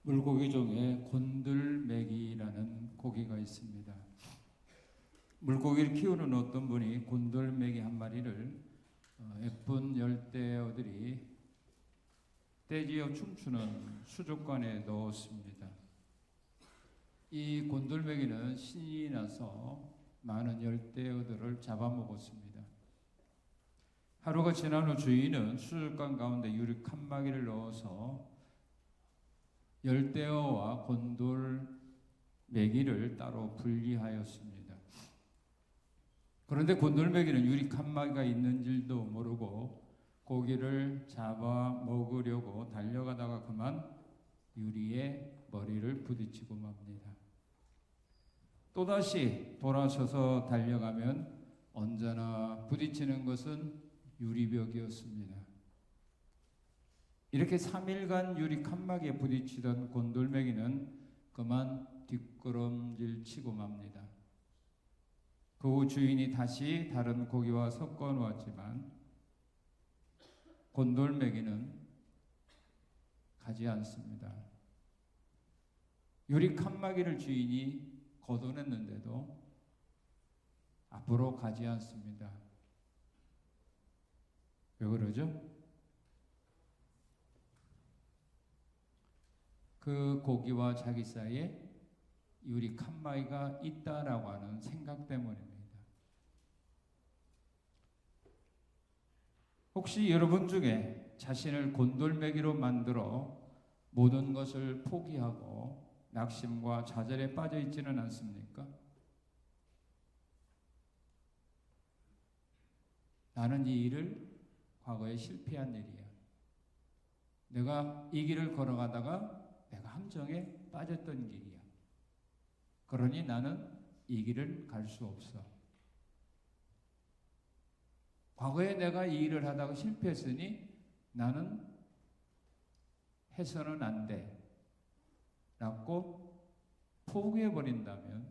물고기 중에 곤들메기라는 고기가 있습니다. 물고기를 키우는 어떤 분이 곤들메기 한 마리를 예쁜 열대어들이 떼지어 춤추는 수족관에 넣었습니다. 이 곤들메기는 신이 나서 많은 열대어들을 잡아먹었습니다. 하루가 지난 후 주인은 수족관 가운데 유리 칸막이를 넣어서 열대어와 곤돌메기를 따로 분리하였습니다. 그런데 곤돌메기는 유리 칸막이가 있는 줄도 모르고 고기를 잡아 먹으려고 달려가다가 그만 유리에 머리를 부딪히고 맙니다. 또다시 돌아서서 달려가면 언제나 부딪히는 것은 유리벽이었습니다. 이렇게 3일간 유리 칸막이에 부딪히던 곤돌메기는 그만 뒷걸음질 치고 맙니다. 그 후 주인이 다시 다른 고기와 섞어 놓았지만 곤돌메기는 가지 않습니다. 유리 칸막이를 주인이 걷어냈는데도 앞으로 가지 않습니다. 왜 그러죠? 그 고기와 자기 사이에 유리 칸막이가 있다라고 하는 생각 때문입니다. 혹시 여러분 중에 자신을 곤돌메기로 만들어 모든 것을 포기하고 낙심과 좌절에 빠져 있지는 않습니까? 나는 이 일을 과거에 실패한 일이야. 내가 이 길을 걸어가다가 내가 함정에 빠졌던 길이야. 그러니 나는 이 길을 갈 수 없어. 과거에 내가 이 일을 하다가 실패했으니 나는 해서는 안 돼. 라고 포기해버린다면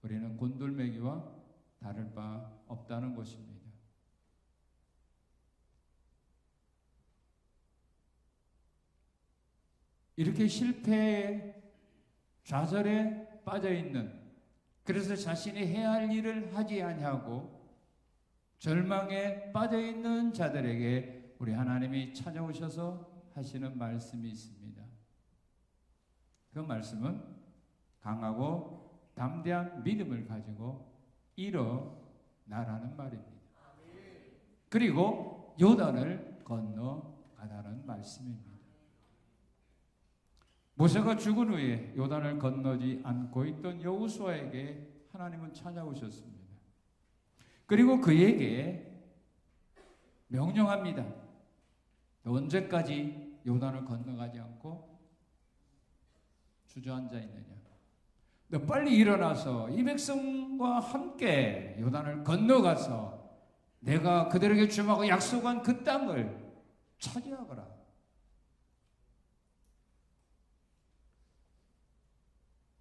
우리는 곤돌메기와 다를 바 없다는 것입니다. 이렇게 실패에 좌절에 빠져있는, 그래서 자신이 해야 할 일을 하지 아니하고 절망에 빠져있는 자들에게 우리 하나님이 찾아오셔서 하시는 말씀이 있습니다. 그 말씀은 강하고 담대한 믿음을 가지고 일어나라는 말입니다. 그리고 요단을 건너가라는 말씀입니다. 모세가 죽은 후에 요단을 건너지 않고 있던 여호수아에게 하나님은 찾아오셨습니다. 그리고 그에게 명령합니다. 언제까지 요단을 건너가지 않고 주저앉아 있느냐? 너 빨리 일어나서 이 백성과 함께 요단을 건너가서 내가 그들에게 주마고 약속한 그 땅을 차지하거라.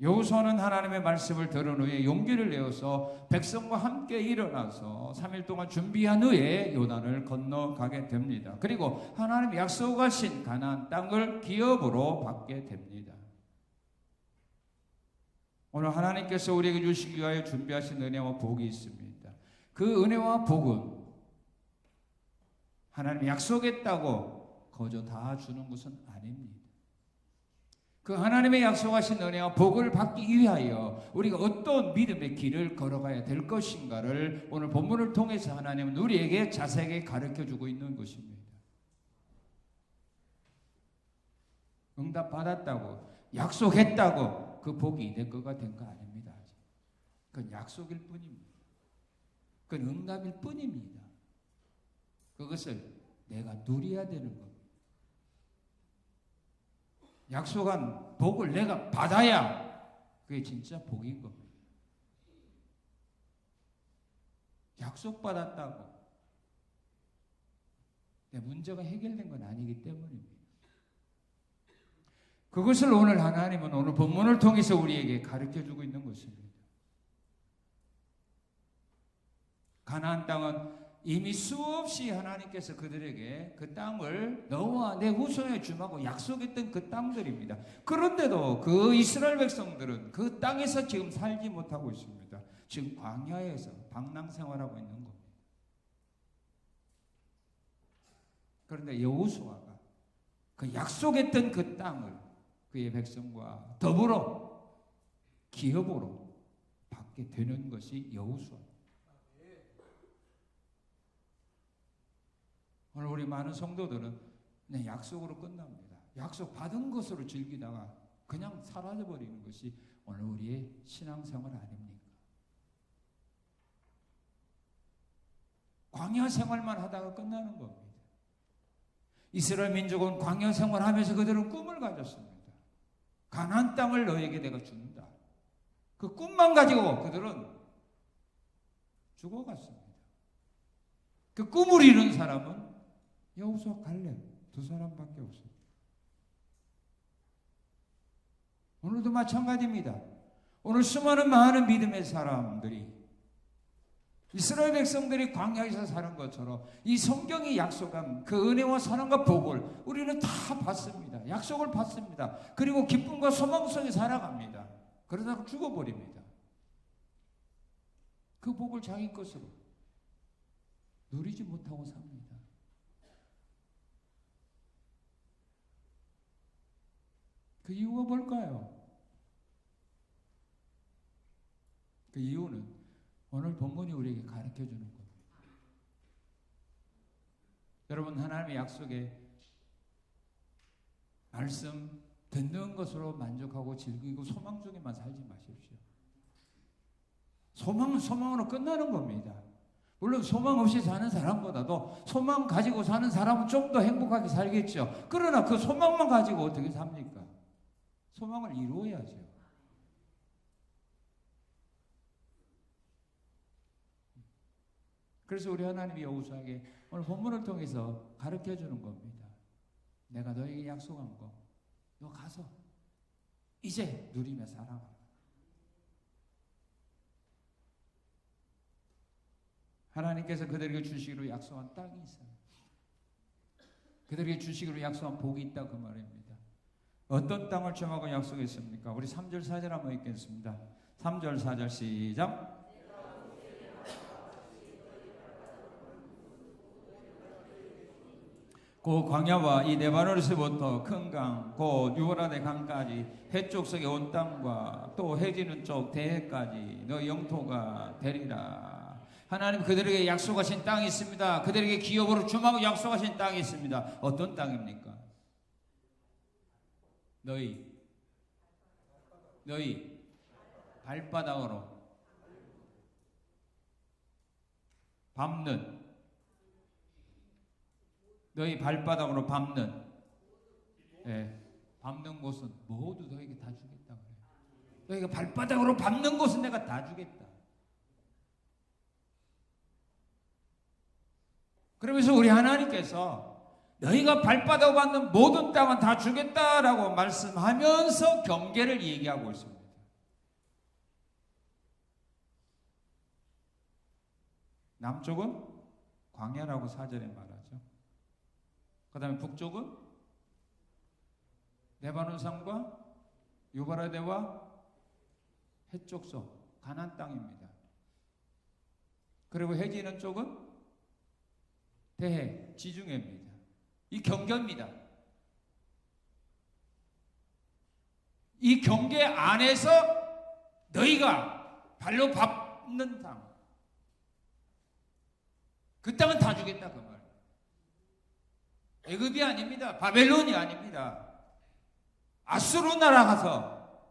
여호수아는 하나님의 말씀을 들은 후에 용기를 내어서 백성과 함께 일어나서 3일 동안 준비한 후에 요단을 건너가게 됩니다. 그리고 하나님이 약속하신 가나안 땅을 기업으로 받게 됩니다. 오늘 하나님께서 우리에게 주시기 위하여 준비하신 은혜와 복이 있습니다. 그 은혜와 복은 하나님이 약속했다고 거저 다 주는 것은 아닙니다. 그 하나님의 약속하신 은혜와 복을 받기 위하여 우리가 어떤 믿음의 길을 걸어가야 될 것인가를 오늘 본문을 통해서 하나님은 우리에게 자세하게 가르쳐주고 있는 것입니다. 응답받았다고 약속했다고 그 복이 내 거가 된 거 아닙니다. 그건 약속일 뿐입니다. 그건 응답일 뿐입니다. 그것을 내가 누려야 되는 겁니다. 약속한 복을 내가 받아야 그게 진짜 복인 겁니다. 약속받았다고 내 문제가 해결된 건 아니기 때문입니다. 그것을 오늘 하나님은 오늘 본문을 통해서 우리에게 가르쳐주고 있는 것입니다. 가나안 땅은 이미 수없이 하나님께서 그들에게 그 땅을 너와 내 후손에 주마고 약속했던 그 땅들입니다. 그런데도 그 이스라엘 백성들은 그 땅에서 지금 살지 못하고 있습니다. 지금 광야에서 방랑 생활하고 있는 겁니다. 그런데 여호수아가 그 약속했던 그 땅을 그의 백성과 더불어 기업으로 받게 되는 것이 여호수아. 오늘 우리 많은 성도들은 그냥 약속으로 끝납니다. 약속 받은 것으로 즐기다가 그냥 사라져버리는 것이 오늘 우리의 신앙생활 아닙니까? 광야 생활만 하다가 끝나는 겁니다. 이스라엘 민족은 광야 생활하면서 그들은 꿈을 가졌습니다. 가나안 땅을 너에게 내가 준다. 그 꿈만 가지고 그들은 죽어갔습니다. 그 꿈을 이룬 사람은 여호수아, 갈렙 두 사람밖에 없습니다. 오늘도 마찬가지입니다. 오늘 수많은 많은 믿음의 사람들이 이스라엘 백성들이 광야에서 사는 것처럼 이 성경이 약속한 그 은혜와 사랑과 복을 우리는 다 받습니다. 약속을 받습니다. 그리고 기쁨과 소망 속에 살아갑니다. 그러다가 죽어버립니다. 그 복을 자기 것으로 누리지 못하고 삽니다. 그 이유가 뭘까요? 그 이유는 오늘 본문이 우리에게 가르쳐주는 겁니다. 여러분, 하나님의 약속에 말씀 듣는 것으로 만족하고 즐기고 소망 중에만 살지 마십시오. 소망은 소망으로 끝나는 겁니다. 물론 소망 없이 사는 사람보다도 소망 가지고 사는 사람은 좀 더 행복하게 살겠죠. 그러나 그 소망만 가지고 어떻게 삽니까? 소망을 이루어야죠. 그래서 우리 하나님이 여호수아에게 오늘 본문을 통해서 가르쳐주는 겁니다. 내가 너에게 약속한 거, 너 가서 이제 누리며 살아가. 하나님께서 그들에게 주시기로 약속한 땅이 있어요. 그들에게 주시기로 약속한 복이 있다 그 말입니다. 어떤 땅을 점하고 약속했습니까? 우리 3절 4절 한번 읽겠습니다. 3절 4절 시작. 그 광야와 이 네바노에서부터 큰 강, 곧 유브라데 강까지 해쪽 속의 온 땅과 또 해지는 쪽 대해까지 너 영토가 되리라. 하나님 그들에게 약속하신 땅이 있습니다. 그들에게 기업으로 주마고 약속하신 땅이 있습니다. 어떤 땅입니까? 너희 발바닥으로 밟는, 너희 발바닥으로 밟는, 밟는 곳은 모두 너에게 다 주겠다 그래요. 너희가 발바닥으로 밟는 곳은 내가 다 주겠다. 그러면서 우리 하나님께서 너희가 발바닥으로 밟는 모든 땅은 다 주겠다라고 말씀하면서 경계를 얘기하고 있습니다. 남쪽은 광야라고 4절에 말하죠. 그 다음에 북쪽은 레바논 산과 유브라데와 해쪽서 가나안 땅입니다. 그리고 해지는 쪽은 대해 지중해입니다. 이 경계입니다. 이 경계 안에서 너희가 발로 밟는 땅, 그 땅은 다 주겠다 그 말. 애굽이 아닙니다. 바벨론이 아닙니다. 아수르 나라 가서,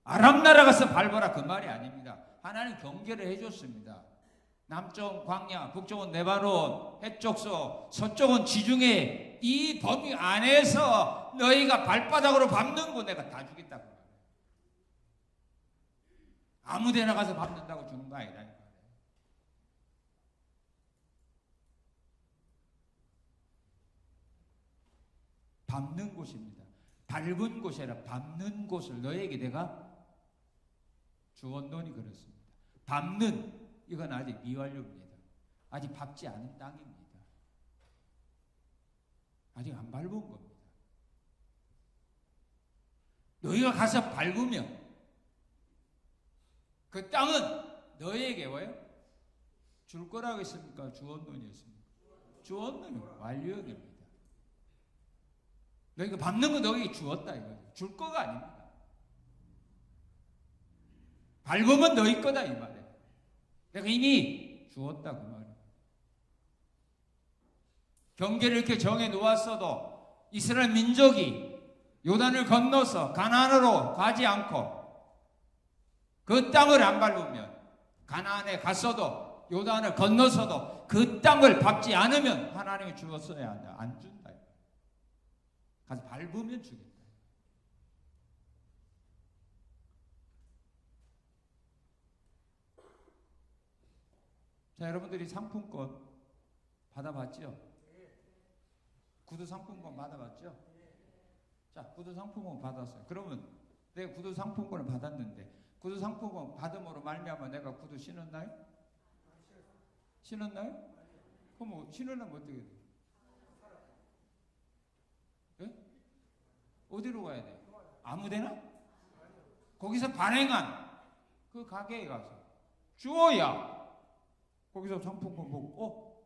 아람 나라 가서 밟아라 그 말이 아닙니다. 하나님 경계를 해줬습니다. 남쪽은 광야, 북쪽은 네바논, 해쪽서, 서쪽은 지중해. 이 범위 안에서 너희가 발바닥으로 밟는 거 내가 다 주겠다고. 아무 데나 가서 밟는다고 주는 거 아니라니까. 밟는 곳입니다. 밟은 곳이 아니라 밟는 곳을 너희에게 내가 주었노니 그렇습니다. 밟는, 이건 아직 미완료입니다. 아직 밟지 않은 땅입니다. 아직 안 밟은 겁니다. 너희가 가서 밟으면 그 땅은 너희에게 뭐예요? 줄 거라고 했습니까? 주언론이었습니까? 주언론이 완료형입니다. 너희가 밟는 거 너희에게 주었다 이거예요. 줄 거가 아닙니다. 밟으면 너희 거다 이 말이에요. 내가 이미 주었다 그 말이에요. 경계를 이렇게 정해 놓았어도 이스라엘 민족이 요단을 건너서 가나안으로 가지 않고 그 땅을 안 밟으면, 가나안에 갔어도 요단을 건너서도 그 땅을 밟지 않으면 하나님이 주었어야 한다. 안 준다. 가서 밟으면 주겠다. 자, 여러분들이 상품권 받아봤죠? 구두 상품권 받아봤죠? 자, 구두 상품권 받았어요. 그러면 내가 구두 상품권을 받았는데 구두 상품권 받음으로 말미암아 내가 구두 신었나요? 신었나요? 그럼 뭐 신으려면 어떻게 돼요? 네? 어디로 가야 돼요? 아무데나? 거기서 발행한 그 가게에 가서 주어야 거기서 상품권 보고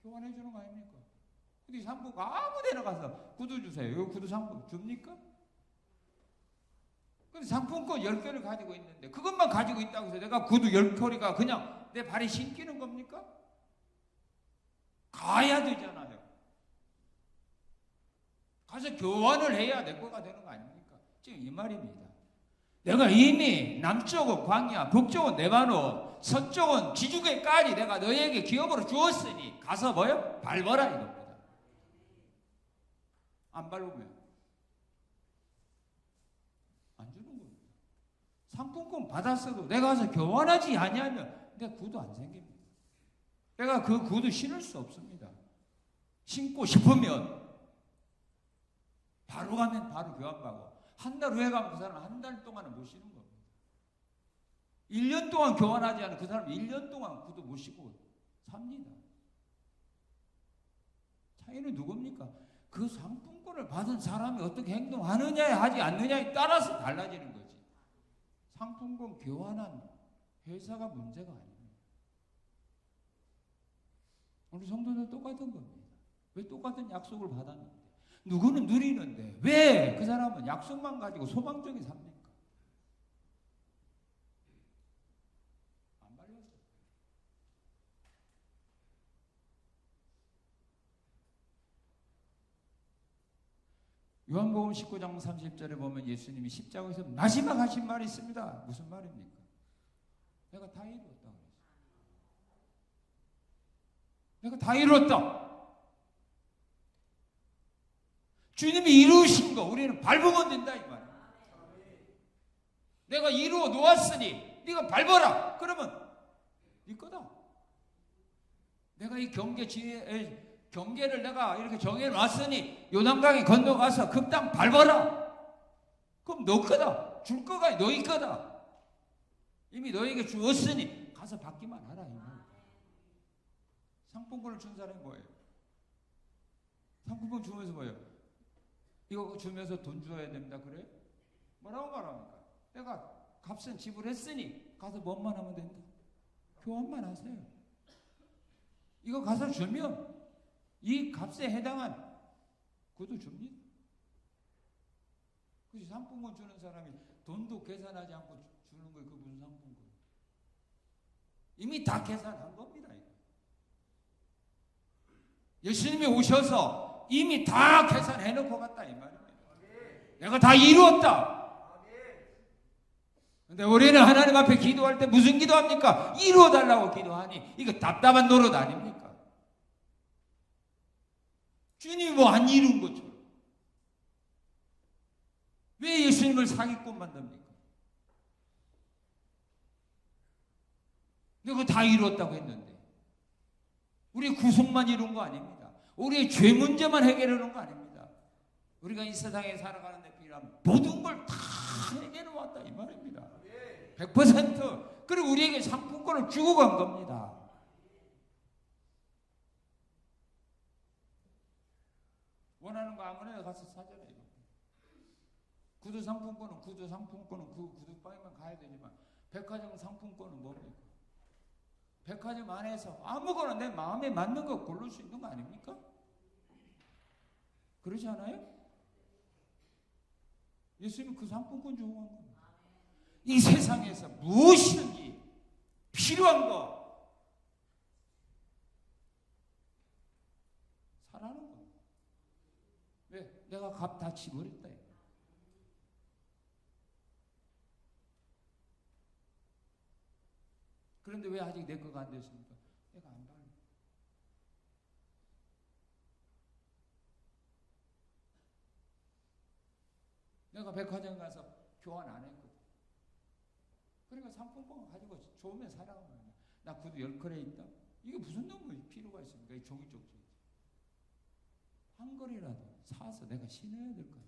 교환해 주는 거 아닙니까? 근데 상품권 아무데나 가서 구두 주세요. 이거 구두 상품 줍니까? 근데 상품권 10개를 가지고 있는데 그것만 가지고 있다고 해서 내가 구두 10켤이가 그냥 내 발에 신기는 겁니까? 가야 되잖아요. 가서 교환을 해야 내 거가 되는 거 아닙니까? 지금 이 말입니다. 내가 이미 남쪽은 광야, 북쪽은 레바논, 서쪽은 지중해까지 내가 너희에게 기업으로 주었으니 가서 뭐요? 밟아라 이겁니다. 안 밟으면 안 주는 겁니다. 상품권 받았어도 내가 가서 교환하지 아니하면 내 구두 안 생깁니다. 내가 그 구두 신을 수 없습니다. 신고 싶으면 바로 가면 바로 교환받고 한 달 후에 가면 그 사람은 한 달 동안은 못 신는 겁니다. 1년 동안 교환하지 않은 그 사람은 1년 동안 구두 못 신고 삽니다. 차이는 누굽니까? 그 상품권을 받은 사람이 어떻게 행동하느냐에 하지 않느냐에 따라서 달라지는 거지. 상품권 교환한 회사가 문제가 아닙니다. 우리 성도는 똑같은 겁니다. 왜 똑같은 약속을 받았는데 누구는 누리는데 왜 그 사람은 약속만 가지고 소망적인 삽니까? 안 발렸어요. 요한복음 19장 30절에 보면 예수님이 십자가에서 마지막 하신 말이 있습니다. 무슨 말입니까? 내가 다 이루었다 그랬어요. 내가 다 이루었다. 주님이 이루신 거 우리는 밟으면 된다 이 말이야. 내가 이루어 놓았으니 네가 밟아라. 그러면 네 거다. 내가 이 경계를 내가 이렇게 정해 놨으니 요단강에 건너가서 그 땅 밟아라. 그럼 너 거다. 줄 거가 너희 거다. 이미 너에게 주었으니 가서 받기만 하라 이 말이야. 상품권을 준 사람이 뭐예요? 상품권 주면서 뭐예요? 이거 주면서 돈 줘야 됩니다. 그래? 뭐라고 말합니까? 내가 값은 지불했으니 가서 뭔만 하면 된다. 교환만 하세요. 이거 가서 주면 이 값에 해당한 구두 줍니다. 그래서 상품권 주는 사람이 돈도 계산하지 않고 주는 거예요. 그 무슨 상품권? 이미 다 계산한 겁니다. 이거. 예수님이 오셔서 이미 다 계산해놓고 갔다 이 말입니다. 내가 다 이루었다. 근데 우리는 하나님 앞에 기도할 때 무슨 기도합니까? 이루어달라고 기도하니 이거 답답한 노릇 아닙니까? 주님이 뭐 안 이룬 것처럼 왜 예수님을 사기꾼 만듭니까? 내가 다 이루었다고 했는데 우리 구속만 이룬 거 아닙니다. 우리의 죄 문제만 해결해 놓은 거 아닙니다. 우리가 이 세상에 살아가는데 필요한 모든 걸 다 해결해 왔다 이 말입니다. 100%. 그리고 우리에게 상품권을 주고 간 겁니다. 원하는 거 아무나 가서 사잖아요. 구두 상품권은 그 구두방에만 가야 되지만 백화점 상품권은 뭡니까? 백화점 안에서 아무거나 내 마음에 맞는 거 고를 수 있는 거 아닙니까? 그러지 않아요? 예수님은 그 상품권 주고 간 겁니다. 이 세상에서 무엇이든지 필요한 거 사라는 거. 왜? 내가 값 다 지불했다. 그런데 왜 아직 내 거가 안 됐습니까? 내가 안 받는. 내가 백화점 가서 교환 안 했거든. 그러니까 상품권 가지고 좋으면 사라고 말이야. 나 구두 10컬에 있다. 이게 무슨 놈의 필요가 있습니까? 이 종이 쪽지. 한 걸이라도 사서 내가 신어야 될 거야.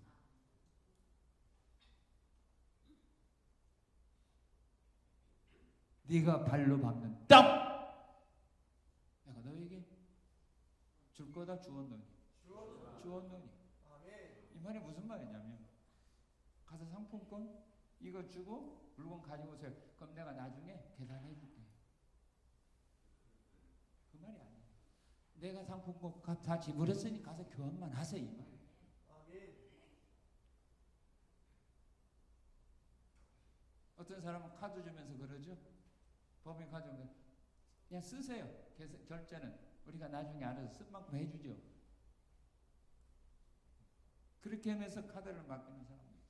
네가 발로 밟는 땅! 내가 너에게 줄 거다 주었노니. 주었노니. 이 말이 무슨 말이냐면 가서 상품권 이거 주고 물건 가지고 오세요. 그럼 내가 나중에 계산해 줄게. 그 말이 아니에요. 내가 상품권 값 다 지불했으니 가서 교환만 하세요. 이 말이에요. 어떤 사람은 카드 주면서 그러죠. 법인 카드 주면 그냥 쓰세요. 결제는 우리가 나중에 알아서 쓴 만큼 해주죠. 그렇게 하면서 카드를 맡기는 사람이 있죠.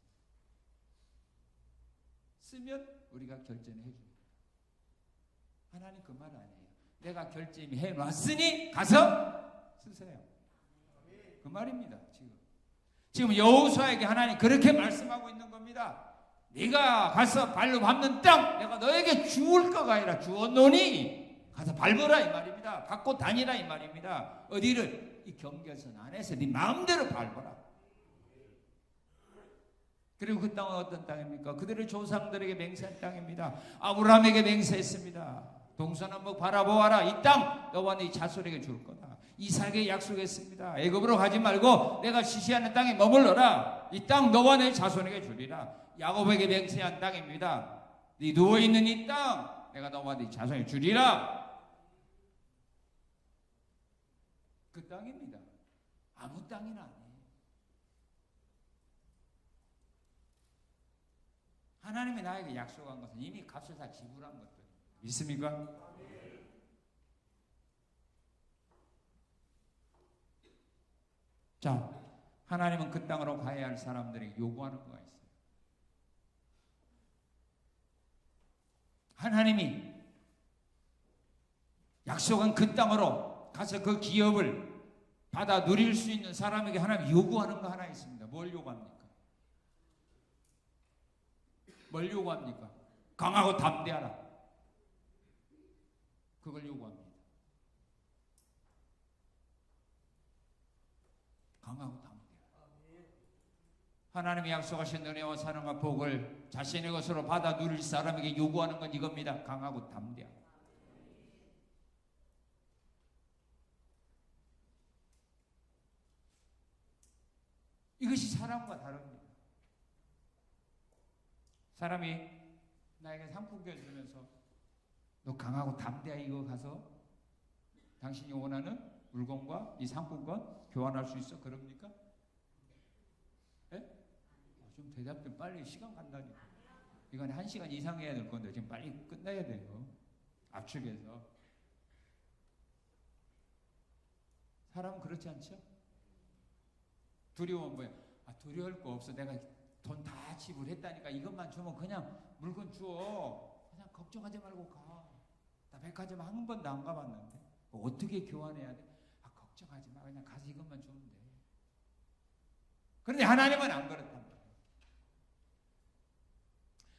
쓰면 우리가 결제는 해줍니다. 하나님 그 말 아니에요. 내가 결제 이미 해놨으니 가서 쓰세요. 그 말입니다. 지금 여호수아에게 하나님 그렇게 말씀하고 있는 겁니다. 네가 가서 발로 밟는 땅 내가 너에게 주을 거가 아니라 주었노니 가서 밟으라 이 말입니다. 밟고 다니라 이 말입니다. 어디를? 이 경계선 안에서 네 마음대로 밟아라. 그리고 그 땅은 어떤 땅입니까? 그들의 조상들에게 맹세한 땅입니다. 아브라함에게 맹세했습니다. 동서남북 바라보아라. 이 땅 너와 네 자손에게 줄 거다. 이삭에게 약속했습니다. 애굽으로 가지 말고 내가 지시하는 땅에 머물러라. 이 땅 너와 내 자손에게 주리라. 야곱에게 맹세한 땅입니다. 네 누워있는 이 땅 내가 너와 네 자손에게 주리라. 그 땅입니다. 아무 땅이나 아니에요. 하나님이 나에게 약속한 것은 이미 값을 다 지불한 것들 믿습니까? 자, 하나님은 그 땅으로 가야 할 사람들에게 요구하는 거가 있어요. 하나님이 약속한 그 땅으로 가서 그 기업을 받아 누릴 수 있는 사람에게 하나님이 요구하는 거 하나 있습니다. 뭘 요구합니까? 뭘 요구합니까? 강하고 담대하라. 그걸 요구합니다. 강하고 담대하라. 하나님이 약속하신 은혜와 사랑과 복을 자신의 것으로 받아 누릴 사람에게 요구하는 건 이겁니다. 강하고 담대하라. 이것이 사람과 다릅니다. 사람이 나에게 상품권 주면서 너 강하고 담대하게 이거 가서 당신이 원하는 물건과 이 상품권 교환할 수 있어? 그럽니까? 예? 좀 대답 좀 빨리 시간 간다니까. 이건 1시간 이상 해야 될 건데 지금 빨리 끝내야 돼요. 압축해서. 사람은 그렇지 않죠? 두려움은 뭐야? 두려울 거 없어. 내가 돈 다 지불했다니까 이것만 주면 그냥 물건 줘. 그냥 걱정하지 말고 가. 나 백화점 한 번도 안 가봤는데 어떻게 교환해야 돼? 걱정하지 마. 그냥 가서 이것만 주면 돼. 그런데 하나님은 안 그렇단 말이에요.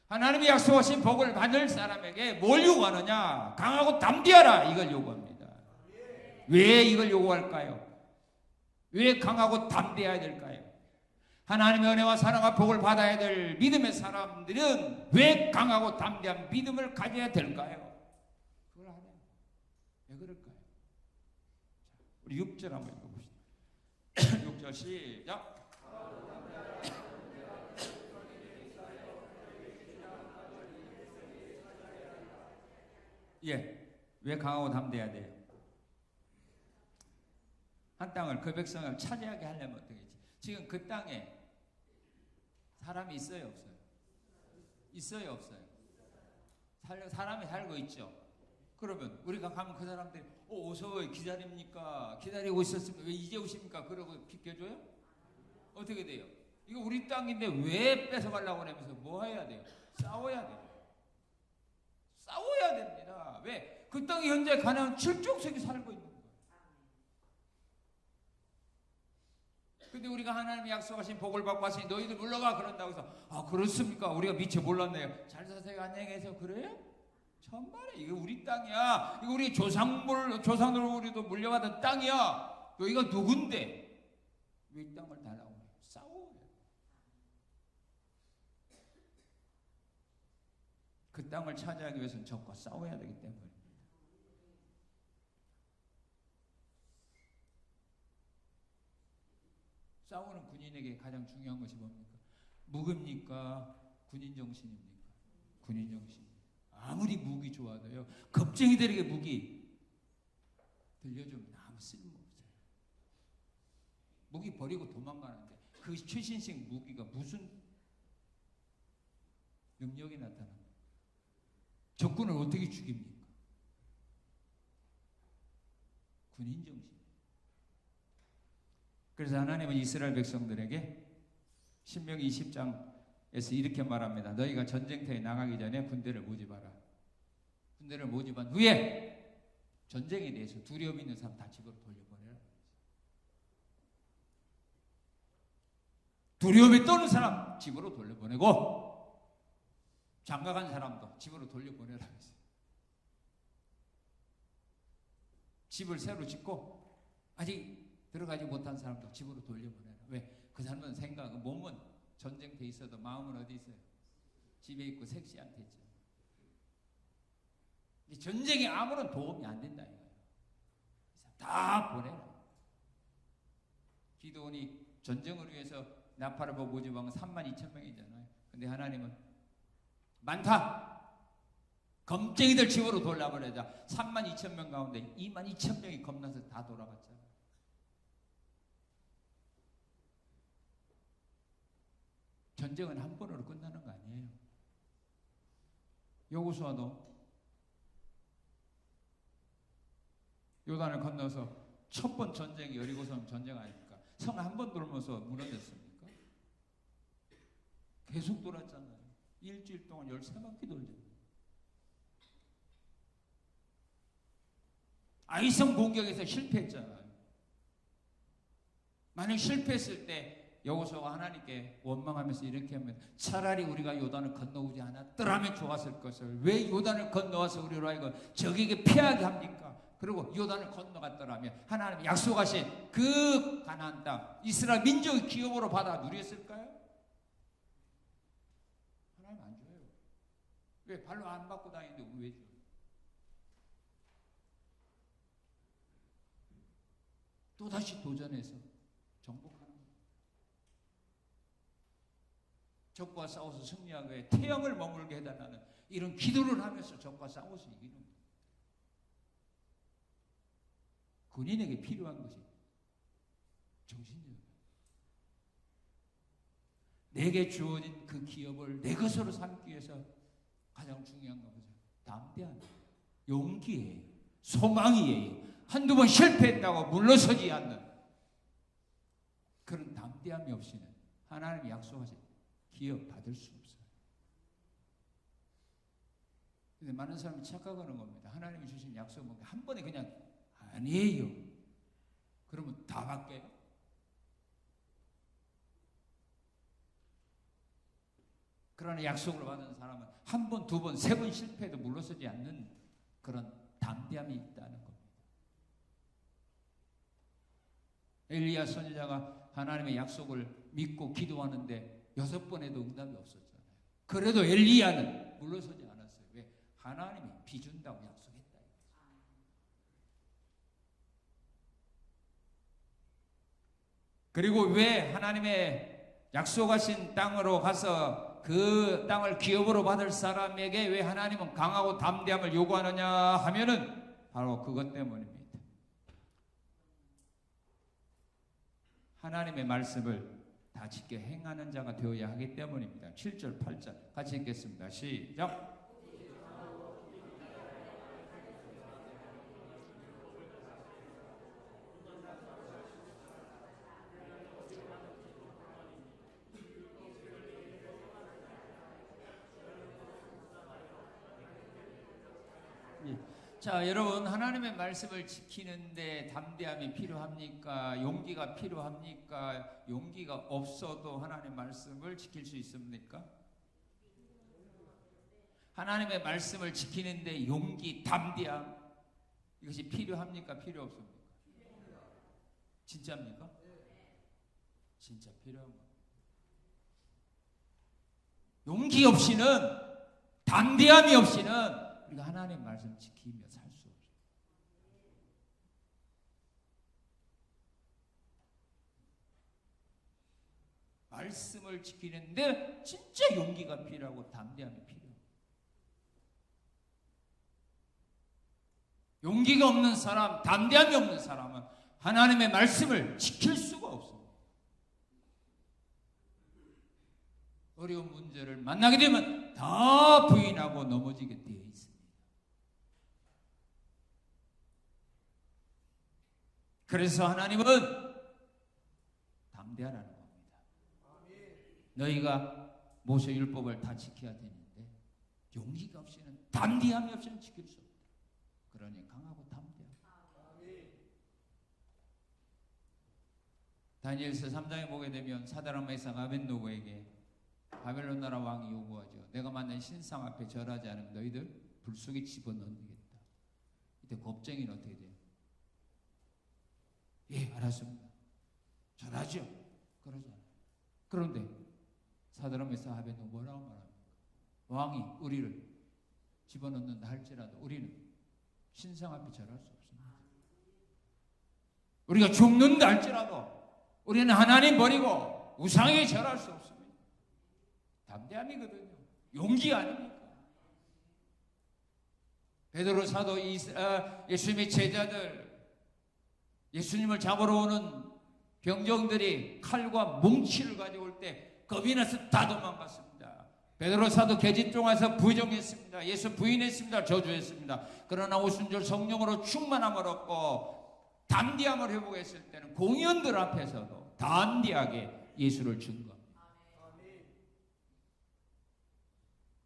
하나님이 약속하신 복을 받을 사람에게 뭘 요구하느냐? 강하고 담대하라. 이걸 요구합니다. 왜 이걸 요구할까요? 왜 강하고 담대해야 될까요? 하나님의 은혜와 사랑과 복을 받아야 될 믿음의 사람들은 왜 강하고 담대한 믿음을 가져야 될까요? 그걸 하냐? 왜 그럴까요? 자, 우리 6절 한번 읽어봅시다. 6절 시작. 예, 왜 강하고 담대해야 돼요? 한 땅을 그 백성을 차지하게 하려면 어떻게 했지? 지금 그 땅에 사람이 있어요, 없어요? 있어요, 없어요? 사람이 살고 있죠. 그러면 우리가 가면 그 사람들이 어서 기다립니까? 기다리고 있었으면 왜 이제 오십니까? 그러고 비켜줘요? 어떻게 돼요? 이거 우리 땅인데 왜 뺏어가려고 하면서 뭐 해야 돼요? 싸워야 돼요. 싸워야 됩니다. 왜? 그 땅이 현재 가나안 7족속이 살고 있는 거예요. 근데 우리가 하나님이 약속하신 복을 받고 왔으니 너희들 물러가 그런다고 해서 그렇습니까? 우리가 미처 몰랐네요. 잘 사세요 안녕히 계세요. 그래요? 천만에 이거 우리 땅이야. 이거 우리 조상으로 우리도 물려받은 땅이야. 너희가 누군데 왜 이 땅을 달라고 해요? 싸워야 돼. 그 땅을 차지하기 위해서는 적과 싸워야 되기 때문에. 싸우는 군인에게 가장 중요한 것이 뭡니까? 무기입니까? 군인 정신입니까? 군인 정신. 아무리 무기 좋아도요, 겁쟁이들에게 무기 들려주면 아무 쓸모없어요. 무기 버리고 도망가는데 그 최신식 무기가 무슨 능력이 나타납니까? 적군을 어떻게 죽입니까? 군인 정신. 그래서 하나님은 이스라엘 백성들에게 신명기 20장에서 이렇게 말합니다. 너희가 전쟁터에 나가기 전에 군대를 모집하라. 군대를 모집한 후에 전쟁에 대해서 두려움 있는 사람 다 집으로 돌려보내라. 두려움에 떠는 사람 집으로 돌려보내고 장가간 사람도 집으로 돌려보내라. 집을 새로 짓고 아직 들어가지 못한 사람도 집으로 돌려보내라. 왜? 그 사람은 몸은 전쟁터에 있어도 마음은 어디 있어요? 집에 있고 섹시한테 있죠. 전쟁에 아무런 도움이 안 된다 이거예요. 다 보내라. 기드온이 전쟁을 위해서 나팔을 보고 모집한 건 32,000명이잖아요. 근데 하나님은 많다. 검쟁이들 집으로 돌려보내자. 32,000명 가운데 22,000명이 겁나서 다 돌아갔잖아요. 전쟁은 한 번으로 끝나는 거 아니에요. 여호수아도 요단을 건너서 첫 번 전쟁이 여리고성 전쟁 아닙니까? 성 한 번 돌면서 무너졌습니까? 계속 돌았잖아요. 일주일 동안 13바퀴 돌잖아요. 아이성 공격에서 실패했잖아요. 만약 실패했을 때 여호수아가 하나님께 원망하면서 이렇게 하면 차라리 우리가 요단을 건너오지 않았더라면 좋았을 것을 왜 요단을 건너와서 우리로 하여금 적에게 피하게 합니까? 그리고 요단을 건너갔더라면 하나님이 약속하신 그 가나안 땅 이스라엘 민족의 기업으로 받아 누렸을까요? 하나님 안 줘요. 왜? 발로 안 받고 다니는데 왜 줘요? 또다시 도전해서 정복하는 거예요. 적과 싸워서 승리하기 위해 태양을 머물게 해달라는 이런 기도를 하면서 적과 싸워서 이기는 거예요. 군인에게 필요한 것이 정신력이에요. 내게 주어진 그 기업을 내 것으로 삼기 위해서 가장 중요한 것은 담대함, 용기예요. 소망이에요. 한두 번 실패했다고 물러서지 않는 그런 담대함이 없이는 하나님이 약속하신 기업 받을 수 없어요. 근데 많은 사람이 착각하는 겁니다. 하나님이 주신 약속은 한 번에 그냥 아니에요. 그러면 다 받게요? 그러나 약속을 받은 사람은 한 번, 두 번, 세 번 실패해도 물러서지 않는 그런 담대함이 있다는 겁니다. 엘리야 선지자가 하나님의 약속을 믿고 기도하는데 6번에도 응답이 없었잖아요. 그래도 엘리야는 물러서지 않았어요. 왜? 하나님이 비 준다고 약속했다. 그리고 왜 하나님의 약속하신 땅으로 가서 그 땅을 기업으로 받을 사람에게 왜 하나님은 강하고 담대함을 요구하느냐 하면은 바로 그것 때문입니다. 하나님의 말씀을 다 지켜 행하는 자가 되어야 하기 때문입니다. 7절 8절 같이 읽겠습니다. 시작. 자, 여러분, 하나님의 말씀을 지키는데 담대함이 필요합니까? 용기가 필요합니까? 용기가 없어도 하나님의 말씀을 지킬 수 있습니까? 하나님의 말씀을 지키는데 용기, 담대함 이것이 필요합니까? 필요 없습니까? 진짜입니까? 진짜 필요한 거. 용기 없이는, 담대함이 없이는 우리가 하나님의 말씀 지키며 살 수 없어요. 말씀을 지키는데 진짜 용기가 필요하고 담대함이 필요해요. 용기가 없는 사람, 담대함이 없는 사람은 하나님의 말씀을 지킬 수가 없습니다. 어려운 문제를 만나게 되면 다 부인하고 넘어지게 되어 있습니다. 그래서 하나님은 담대하라는 겁니다. 너희가 모세 율법을 다 지켜야 되는데 용기가 없이는, 담대함이 없이는 지킬 수 없다. 그러니 강하고 담대함. 다니엘서 3장에 보게 되면 사드락메삭 아벳노고에게 바벨론 나라 왕이 요구하죠. 내가 만든 신상 앞에 절하지 않으면 너희들 불 속에 집어넣는다. 이때 겁쟁이는 어떻게 돼요? 예, 알았습니다. 절하죠. 그러잖아요. 그런데 사드락메삭 아벳노고 뭐라고 말합니까? 왕이 우리를 집어넣는다 할지라도 우리는 신상 앞에 절할 수 없습니다. 우리가 죽는다 할지라도 우리는 하나님 버리고 우상에 절할 수 없습니다. 담대함이거든요. 용기 아닙니까? 베드로 사도 예수님의 제자들, 예수님을 잡으러 오는 병정들이 칼과 뭉치를 가지고 올 때 겁이 나서 다 도망갔습니다. 베드로 사도 계집종에서 부정했습니다. 예수 부인했습니다. 저주했습니다. 그러나 오순절 성령으로 충만함을 얻고 담대함을 회복했을 때는 공연들 앞에서도 담대하게 예수를 증거합니다.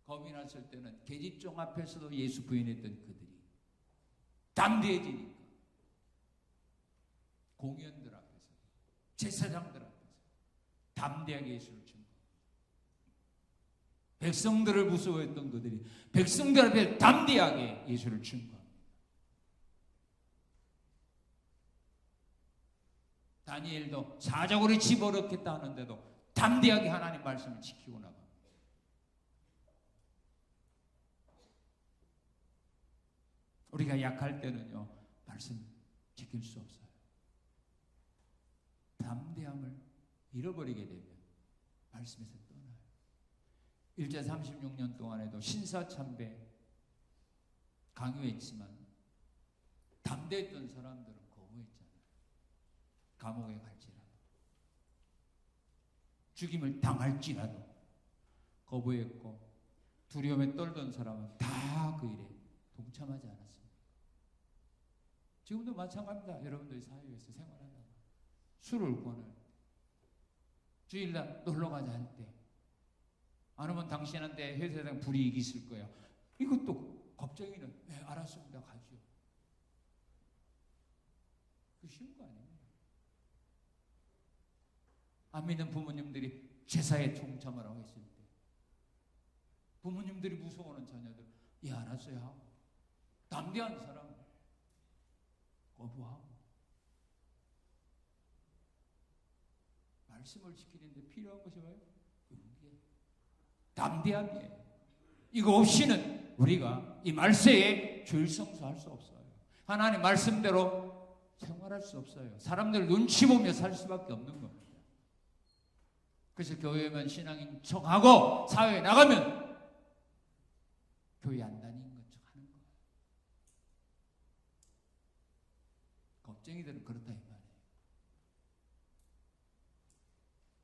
겁이 났을 때는 계집종 앞에서도 예수 부인했던 그들이 담대해지니까 공연들 앞에서, 제사장들 앞에서 담대하게 예수를 증거합니다. 백성들을 무서워했던 그들이 백성들 앞에 담대하게 예수를 증거합니다. 다니엘도 사자굴에 집어넣겠다 하는데도 담대하게 하나님 말씀을 지키고 나갑니다. 우리가 약할 때는요, 말씀 지킬 수 없어요. 담대함을 잃어버리게 되면 말씀에서 떠나요. 일제 36년 동안에도 신사참배 강요했지만 담대했던 사람들은 거부했잖아요. 감옥에 갈지라도, 죽임을 당할지라도 거부했고, 두려움에 떨던 사람은 다 그 일에 동참하지 않았습니다. 지금도 마찬가지입니다. 여러분들이 사회에서 생활하다가 술을 권할 때, 주일날 놀러가자 할 때, 안 오면 당신한테 회사장 불이익이 있을 거야. 이것도 겁쟁이는 네, 알았습니다. 가죠. 그 쉬운 거 아닙니다. 안 믿는 부모님들이 제사에 동참을 하고 있을 때 부모님들이 무서워하는 자녀들 예 알았어요 하고, 담대한 사람 거부하고, 말씀을 지키는데 필요한 것이 뭐예요? 용기, 담대함이에요. 이거 없이는 우리가 이 말세에 주일 성수할 수 없어요. 하나님 말씀대로 생활할 수 없어요. 사람들 눈치 보며 살 수밖에 없는 겁니다. 그래서 교회만 신앙인 척하고 사회에 나가면 교회 안 다니는 것 척하는 거예요. 겁쟁이들은 그렇다 이 말이에요.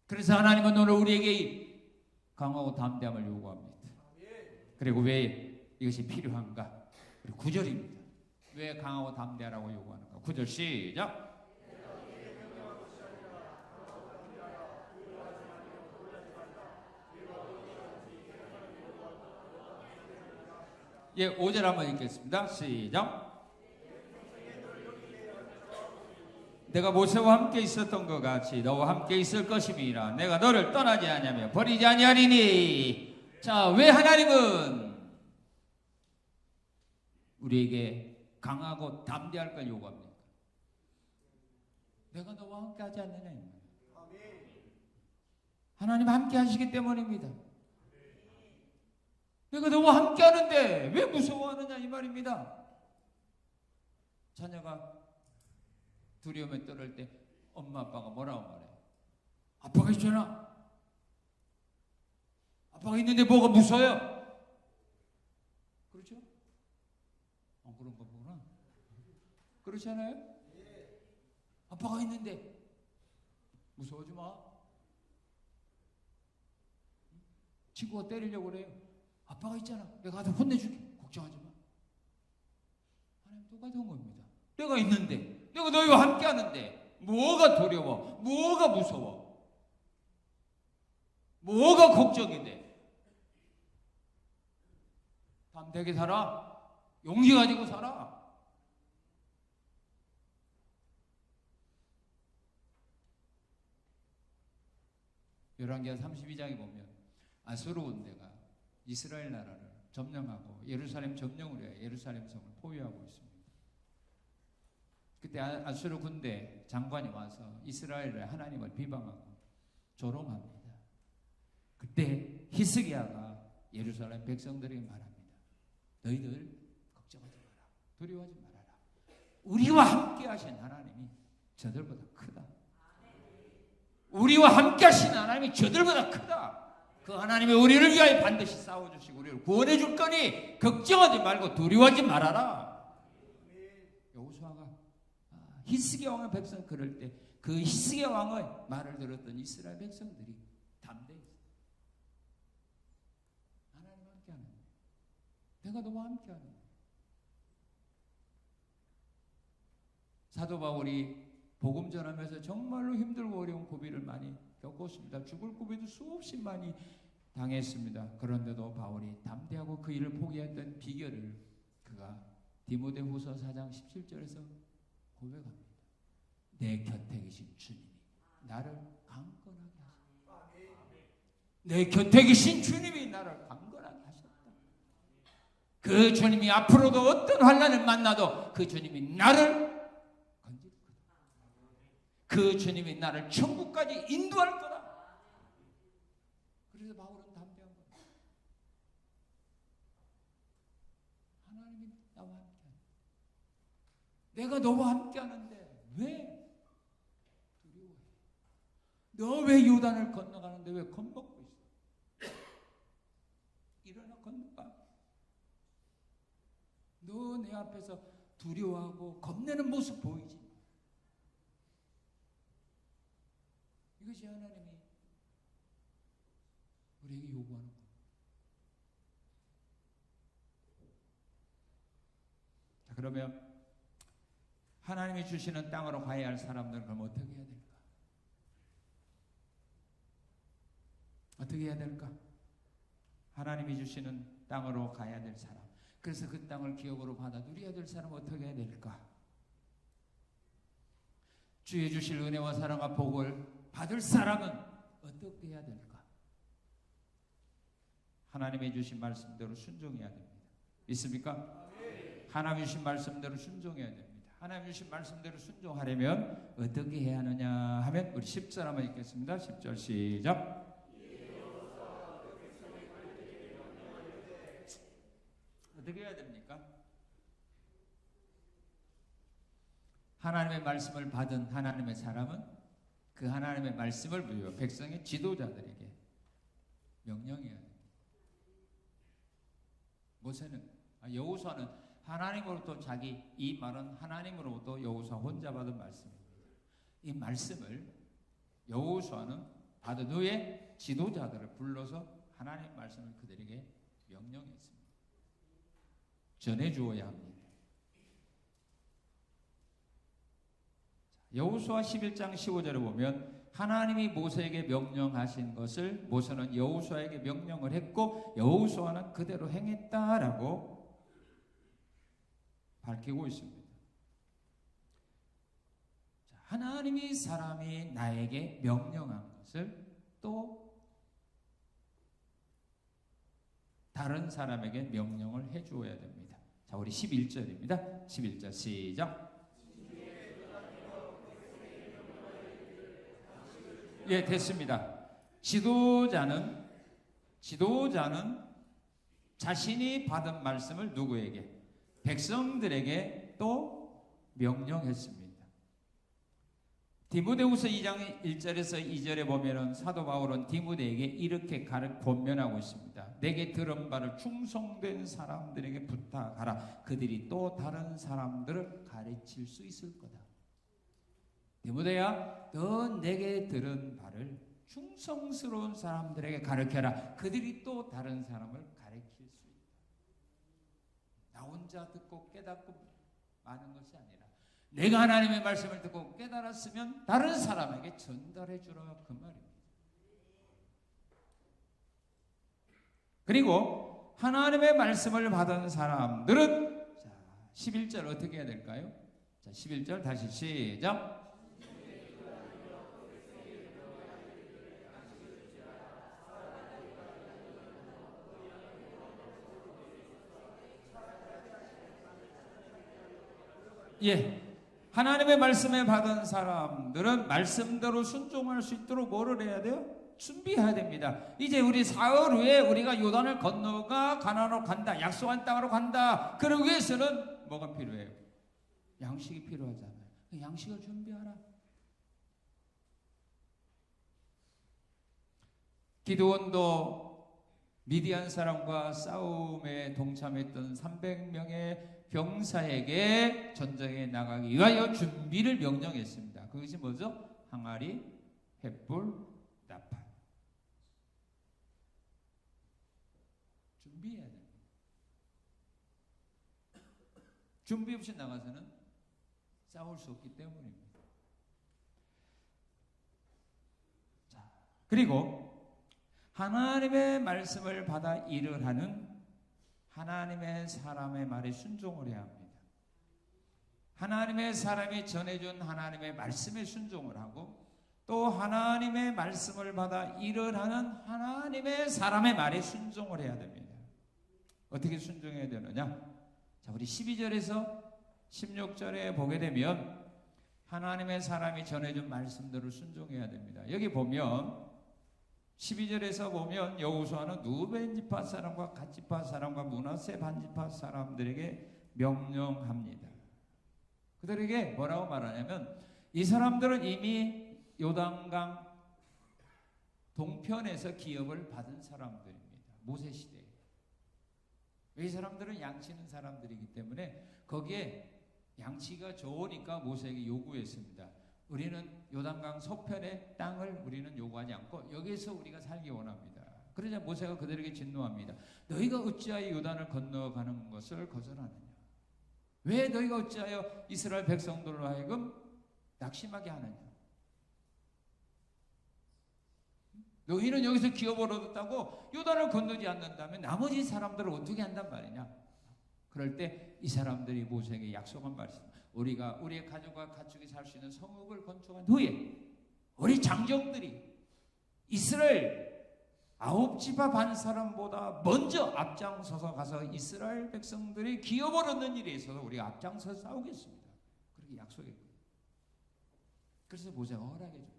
그래서 하나님은 오늘 우리에게 강하고 담대함을 요구합니다. 그리고 왜 이것이 필요한가? 그리고 9절입니다. 왜 강하고 담대하라고 요구하는가? 9절 시작. 예, 5절 한번 읽겠습니다. 시작. 내가 모세와 함께 있었던 것 같이 너와 함께 있을 것임이라. 내가 너를 떠나지 아니하며 버리지 아니하리니. 자, 왜 하나님은 우리에게 강하고 담대할 걸 요구합니까? 내가 너와 함께 하지 않느냐. 하나님 함께 하시기 때문입니다. 내가 너와 함께 하는데 왜 무서워하느냐 이 말입니다. 자녀가 두려움에 떨을 때 엄마 아빠가 뭐라고 말해요? 아빠가 있잖아. 아빠가 있는데 뭐가 무서워요? 그렇죠? 그런 거구나. 그렇지 않아요? 아빠가 있는데 무서워하지 마. 친구가 때리려고 그래요. 아빠가 있잖아. 내가 다 혼내줄게. 걱정하지 마. 하나님 똑같은 겁니다. 내가 있는데, 내가 너희와 함께 하는데 뭐가 두려워? 뭐가 무서워? 뭐가 걱정이 돼? 담대하게 살아. 용기 가지고 살아. 열왕기하 32장에 보면 아수르 군대가 이스라엘 나라를 점령하고 예루살렘 점령을 위해 예루살렘 성을 포위하고 있습니다. 그때 아수르 군대 장관이 와서 이스라엘의 하나님을 비방하고 조롱합니다. 그때 히스기야가 예루살렘 백성들에게 말합니다. 너희들 걱정하지 마라. 두려워하지 말아라. 우리와 함께 하신 하나님이 저들보다 크다. 우리와 함께 하신 하나님이 저들보다 크다. 그 하나님이 우리를 위하여 반드시 싸워주시고 우리를 구원해 줄 거니 걱정하지 말고 두려워하지 말아라. 여호수아가 히스기야 왕의 백성 그럴 때 그 히스기야 왕의 말을 들었던 이스라엘 백성들이 담대했어요. 하나님 함께하는 거예요. 내가 너와 함께하는 거예요. 사도 바울이 복음 전하면서 정말로 힘들고 어려운 고비를 많이 겪었습니다. 죽을 고비도 수없이 많이 당했습니다. 그런데도 바울이 담대하고 그 일을 포기했던 비결을 그가 디모데후서 4장 17절에서 고백합니다. 내 곁에 계신 주님이 나를 강건하게 하셨다. 내 곁에 계신 주님이 나를 강건하게 하셨다. 그 주님이 앞으로도 어떤 환난을 만나도 그 주님이 나를 건질 거다. 그 주님이 나를 천국까지 인도할 거다. 그래서 바울은 담대한 거다. 하나님이 나와 함께하는 내가 너와 함께하는데 왜 두려워해? 너 왜 요단을 건너가는데 왜 겁먹고 있어? 일어나 건너가. 너 내 앞에서 두려워하고 겁내는 모습 보이지? 이것이 하나님이 우리에게 요구하는 겁니다. 자, 그러면 하나님이 주시는 땅으로 가야 할 사람들은 그럼 어떻게 해야 될까? 어떻게 해야 될까? 하나님이 주시는 땅으로 가야 될 사람. 그래서 그 땅을 기업으로 받아 누려야 될 사람은 어떻게 해야 될까? 주의 주실 은혜와 사랑과 복을 받을 사람은 어떻게 해야 될까? 하나님의 주신 말씀대로 순종해야 됩니다. 믿습니까? 하나님 주신 말씀대로 순종해야 됩니다. 하나님 주신 말씀대로 순종하려면 어떻게 해야 하느냐 하면 우리 10절 한번 읽겠습니다. 10절 시작. 어떻게 해야 됩니까? 하나님의 말씀을 받은 하나님의 사람은 그 하나님의 말씀을 백성의 지도자들에게 명령해야 됩니다. 여호수아는 하나님으로부터 이 말은 하나님으로부터 여호수아 혼자 받은 말씀입니다. 이 말씀을 여호수아는 받은 후에 지도자들을 불러서 하나님의 말씀을 그들에게 명령했습니다. 전해주어야 합니다. 여호수아 11장 15절에 보면 하나님이 모세에게 명령하신 것을 모세는 여호수아에게 명령을 했고 여호수아는 그대로 행했다라고 밝히고 있습니다. 하나님이 사람이 나에게 명령한 것을 또 다른 사람에게 명령을 해주어야 됩니다. 자, 우리 11절입니다. 11절 시작. 예, 됐습니다. 지도자는 자신이 받은 말씀을 누구에게? 백성들에게 또 명령했습니다. 디모데후서 2장 1절에서 2절에 보면은 사도 바울은 디모데에게 이렇게 권면하고 있습니다. 내게 들은 바를 충성된 사람들에게 부탁하라. 그들이 또 다른 사람들을 가르칠 수 있을 거다. 디모데야, 너 내게 들은 바를 충성스러운 사람들에게 가르쳐라. 그들이 또 다른 사람을 가르칠 수 있다. 나 혼자 듣고 깨닫고 마는 것이 아니라 내가 하나님의 말씀을 듣고 깨달았으면 다른 사람에게 전달해 주라, 그 말입니다. 그리고 하나님의 말씀을 받은 사람들은 11절 어떻게 해야 될까요? 자, 11절 다시 시작. 예, 하나님의 말씀을 받은 사람들은 말씀대로 순종할 수 있도록 뭐를 해야 돼요? 준비해야 됩니다. 이제 우리 사흘 후에 우리가 요단을 건너가 가나안으로 간다, 약속한 땅으로 간다. 그러기 위해서는 뭐가 필요해요? 양식이 필요하잖아요. 양식을 준비하라. 기드온도 미디안 사람과 싸움에 동참했던 300명의 병사에게 전쟁에 나가기 위하여 준비를 명령했습니다. 그것이 뭐죠? 항아리, 횃불, 나팔. 준비해야 됩니다. 준비 없이 나가서는 싸울 수 없기 때문입니다. 자, 그리고 하나님의 말씀을 받아 일을 하는 하나님의 사람의 말에 순종을 해야 합니다. 하나님의 사람이 전해준 하나님의 말씀에 순종을 하고 또 하나님의 말씀을 받아 일을 하는 하나님의 사람의 말에 순종을 해야 됩니다. 어떻게 순종해야 되느냐? 자, 우리 12절에서 16절에 보게 되면 하나님의 사람이 전해준 말씀들을 순종해야 됩니다. 여기 보면 12절에서 보면 여호수아는 루벤 지파 사람과 갓 지파 사람과 므낫세 반 지파 사람들에게 명령합니다. 그들에게 뭐라고 말하냐면 이 사람들은 이미 요단강 동편에서 기업을 받은 사람들입니다. 모세 시대에. 이 사람들은 양치는 사람들이기 때문에 거기에 양치가 좋으니까 모세에게 요구했습니다. 우리는 요단강 서편의 땅을 우리는 요구하지 않고 여기서 우리가 살기 원합니다. 그러자 모세가 그들에게 진노합니다. 너희가 어찌하여 요단을 건너가는 것을 거절하느냐? 왜 너희가 어찌하여 이스라엘 백성들로 하여금 낙심하게 하느냐? 너희는 여기서 기업을 얻었다고 요단을 건너지 않는다면 나머지 사람들을 어떻게 한단 말이냐? 그럴 때 이 사람들이 모세에게 약속한 말씀, 우리가 우리의 가족과 가축이 살 수 있는 성읍을 건축한 후에 우리 장정들이 이스라엘 9지파 반 사람보다 먼저 앞장서서 가서 이스라엘 백성들이 기업을 얻는 일에 있어서 우리가 앞장서서 싸우겠습니다. 그렇게 약속했거든요. 그래서 모세가 허락해 줍니다.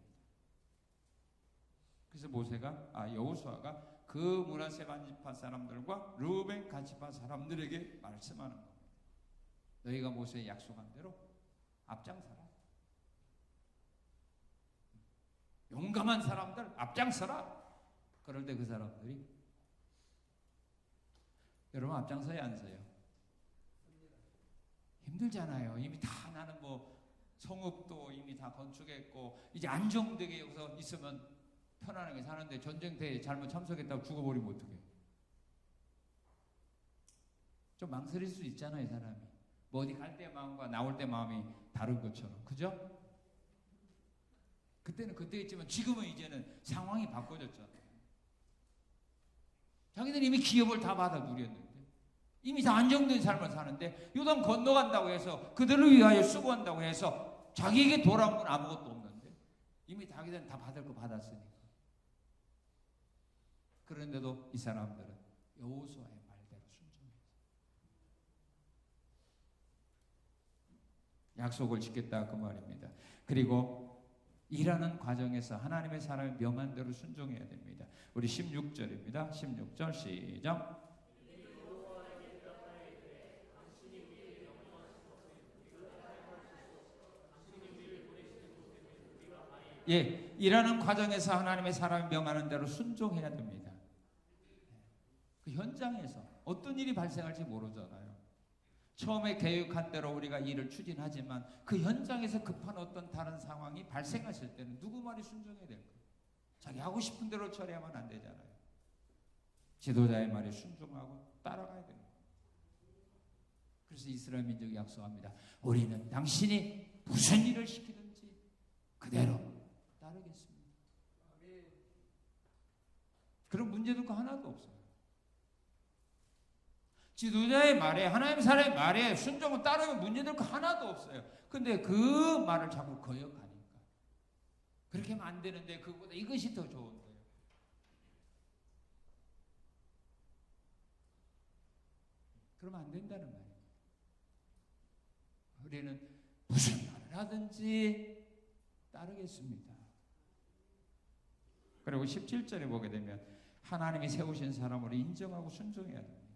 그래서 여호수아가 그 므낫세 반 지파 사람들과 르우벤 갓 지파 사람들에게 말씀하는 겁니다. 너희가 모세에 약속한 대로 앞장서라. 용감한 사람들 앞장서라. 그럴 때 그 사람들이 여러분 앞장서야 안 서요? 힘들잖아요. 이미 다 나는 뭐 성읍도 이미 다 건축했고 이제 안정되게 여기서 있으면 편안하게 사는데 전쟁터에 잘못 참석했다고 죽어버리면 어떡해? 좀 망설일 수 있잖아요, 이 사람이. 뭐 어디 갈 때 마음과 나올 때 마음이 다른 것처럼. 그죠? 그때는 그때였지만 지금은 이제는 상황이 바꿔졌잖아요. 자기들은 이미 기업을 다 받아 누렸는데 이미 다 안정된 삶을 사는데 요단 건너간다고 해서 그들을 위하여 수고한다고 해서 자기에게 돌아온 건 아무것도 없는데 이미 자기들은 다 받을 거 받았으니까. 그런데도 이 사람들은 여호수아의 말대로 순종했어요. 약속을 지켰다 그 말입니다. 그리고 일하는 과정에서 하나님의 사람의 명한 대로 순종해야 됩니다. 우리 16절입니다. 16절 시작. 예, 일하는 과정에서 하나님의 사람이 명하는 대로 순종해야 됩니다. 그 현장에서 어떤 일이 발생할지 모르잖아요. 처음에 계획한 대로 우리가 일을 추진하지만 그 현장에서 급한 어떤 다른 상황이 발생했을 때는 누구 말이 순종해야 될까요? 자기 하고 싶은 대로 처리하면 안 되잖아요. 지도자의 말에 순종하고 따라가야 돼요. 그래서 이스라엘 민족이 약속합니다. 우리는 당신이 무슨 일을 시키든지 그대로 따르겠습니다. 그런 문제도 하나도 없어요. 지도자의 말에 하나님 사람의 말에 순종을 따르면 문제될 거 하나도 없어요. 근데 그 말을 자꾸 거역하니까 그렇게 하면 안 되는데 그거보다 이것이 더 좋은데요. 그러면 안 된다는 말이에요. 우리는 무슨 말을 하든지 따르겠습니다. 그리고 17절에 보게 되면 하나님이 세우신 사람으로 인정하고 순종해야 됩니다.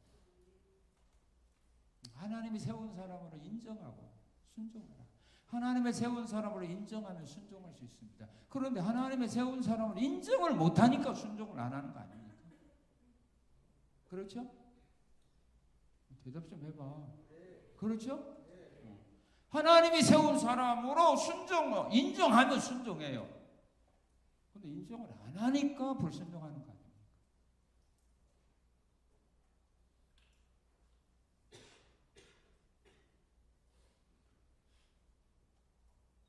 하나님이 세운 사람으로 인정하고 순종하라. 하나님의 세운 사람으로 인정하면 순종할 수 있습니다. 그런데 하나님의 세운 사람을 인정을 못하니까 순종을 안 하는 거 아닙니까? 그렇죠? 대답 좀 해봐. 그렇죠? 하나님이 세운 사람으로 인정하면 순종해요. 근데 인정을 안 하니까 불순종하는 거 아닙니까?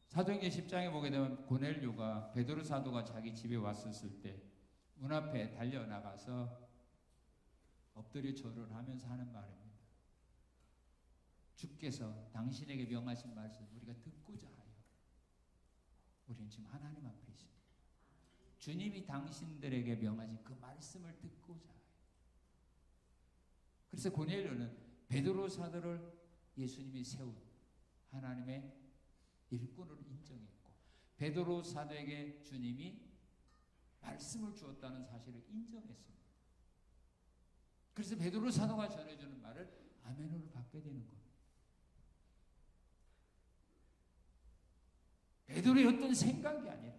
사도행전 10장에 보게 되면 고넬료가 베드로 사도가 자기 집에 왔었을 때 문 앞에 달려나가서 엎드려 절을 하면서 하는 말입니다. 주께서 당신에게 명하신 말씀 우리가 듣고자 하여 우리는 지금 하나님 앞에 있습니다. 주님이 당신들에게 명하신 그 말씀을 듣고자 해요. 그래서 고넬료는 베드로 사도를 예수님이 세운 하나님의 일꾼으로 인정했고 베드로 사도에게 주님이 말씀을 주었다는 사실을 인정했습니다. 그래서 베드로 사도가 전해주는 말을 아멘으로 받게 되는 겁니다. 베드로의 어떤 생각이 아니라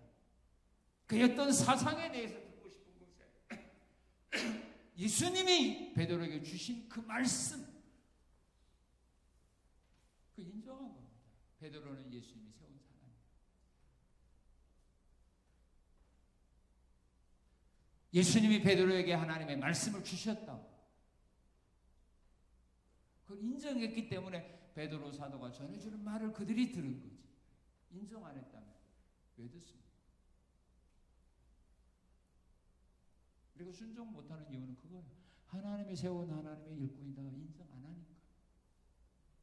그의 어떤 사상에 대해서 듣고 싶은 것에 예수님이 베드로에게 주신 그 말씀 그 인정한 겁니다. 베드로는 예수님이 세운 사람이에요. 예수님이 베드로에게 하나님의 말씀을 주셨다고 그걸 인정했기 때문에 베드로 사도가 전해주는 말을 그들이 들은 거지. 인정 안 했다면 왜 듣습니까? 그리고 순종 못하는 이유는 그거예요. 하나님이 세운 하나님의 일꾼이다 인정 안 하니까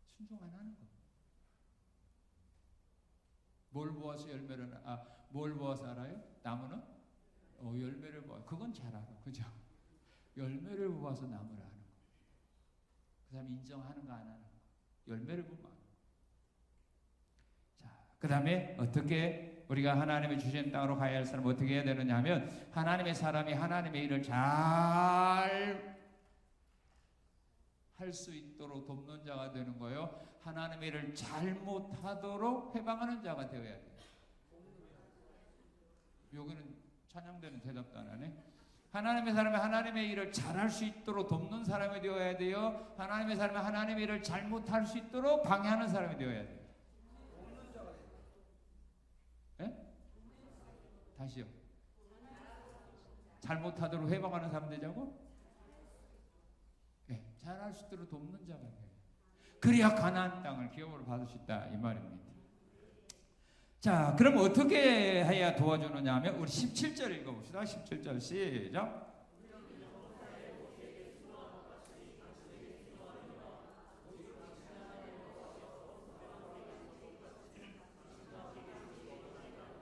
순종 안 하는 거예요. 뭘 보아서 뭘 보아서 알아요? 나무는 열매를 보아. 그건 잘 알아, 그죠? 열매를 보아서 나무를 아는 거. 그 다음에 인정하는 거 안 하는 거. 열매를 보면 아는 거. 자, 그 다음에 어떻게 우리가 하나님의 주신 땅으로 가야 할 사람 어떻게 해야 되느냐 하면 하나님의 사람이 하나님의 일을 잘 할 수 있도록 돕는 자가 되는 거예요. 하나님의 일을 잘못하도록 해방하는 자가 되어야 돼요. 여기는 찬양되는 대답도 안 하네. 하나님의 사람이 하나님의 일을 잘할 수 있도록 돕는 사람이 되어야 돼요. 하나님의 사람이 하나님의 일을 잘못할 수 있도록 방해하는 사람이 되어야 돼요. 네? 다시요. 잘못하도록 해방하는 사람 되자고? 네, 잘할 수 있도록 돕는 자가 돼요. 그래야 가나안 땅을 기업으로 받을 수 있다 이 말입니다. 자, 그럼 어떻게 해야 도와주느냐 하면 우리 17절 읽어봅시다. 17절 시작.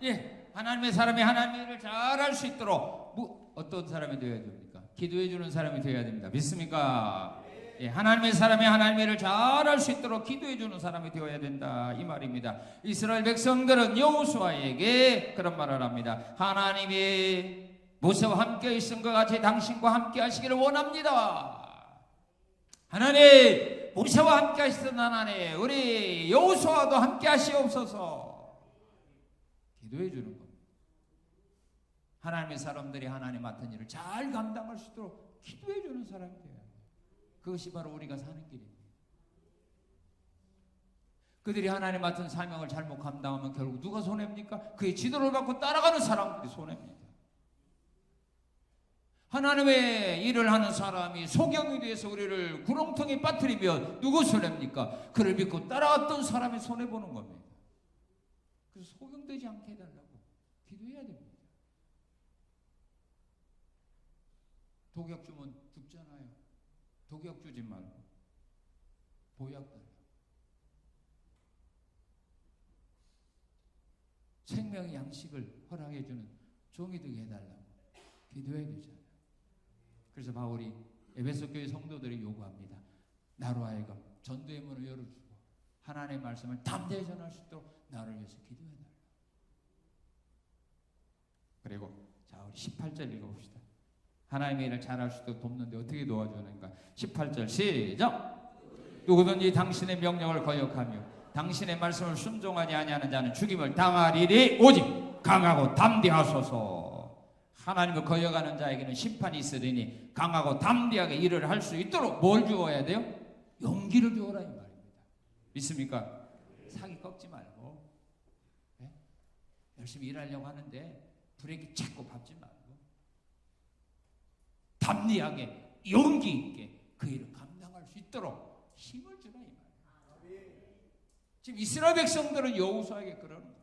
예, 하나님의 사람이 하나님의 일을 잘할 수 있도록 어떤 사람이 되어야 됩니까? 기도해 주는 사람이 되어야 됩니다. 믿습니까? 예, 하나님의 사람이 하나님의 일을 잘할 수 있도록 기도해 주는 사람이 되어야 된다 이 말입니다. 이스라엘 백성들은 여호수아에게 그런 말을 합니다. 하나님이 모세와 함께 있은 것 같이 당신과 함께 하시기를 원합니다. 하나님, 모세와 함께 하시던 하나님, 우리 여호수아도 함께 하시옵소서. 기도해 주는 겁니다. 하나님의 사람들이 하나님 맡은 일을 잘 감당할 수 있도록 기도해 주는 사람이 돼요. 그것이 바로 우리가 사는 길입니다. 그들이 하나님 맡은 사명을 잘못 감당하면 결국 누가 손해입니까? 그의 지도를 받고 따라가는 사람들이 손해입니다. 하나님의 일을 하는 사람이 소경이 돼서 우리를 구렁텅이에 빠뜨리면 누구 손해입니까? 그를 믿고 따라갔던 사람이 손해보는 겁니다. 그래서 소경되지 않게 해달라고 기도해야 됩니다. 독약 주면 죽잖아요. 독약 주지 말고 보약 달라. 생명의 양식을 허락해 주는 종이 되게 해달라고 기도해야 되잖아요. 그래서 바울이 에베소 교회 성도들이 요구합니다. 나로 하여금 전도의 문을 열어주고 하나님의 말씀을 담대히 전할 수 있도록 나를 위해서 기도해달라. 그리고 자, 우리 18절 읽어봅시다. 하나님의 일을 잘할 수 있도록 돕는데 어떻게 도와주는가? 18절 시작. 누구든지 당신의 명령을 거역하며 당신의 말씀을 순종하지 아니하는 자는 죽임을 당하리니 오직 강하고 담대하소서. 하나님을 거역하는 자에게는 심판이 있으리니 강하고 담대하게 일을 할 수 있도록 뭘 주어야 돼요? 용기를 주어라 이 말입니다. 믿습니까? 사기 꺾지 말고, 네? 열심히 일하려고 하는데 브레이크 자꾸 밟지 말고 담대하게 용기 있게 그 일을 감당할 수 있도록 힘을 주라 이 말이에요. 지금 이스라엘 백성들은 여호수아에게 그러는 겁니다.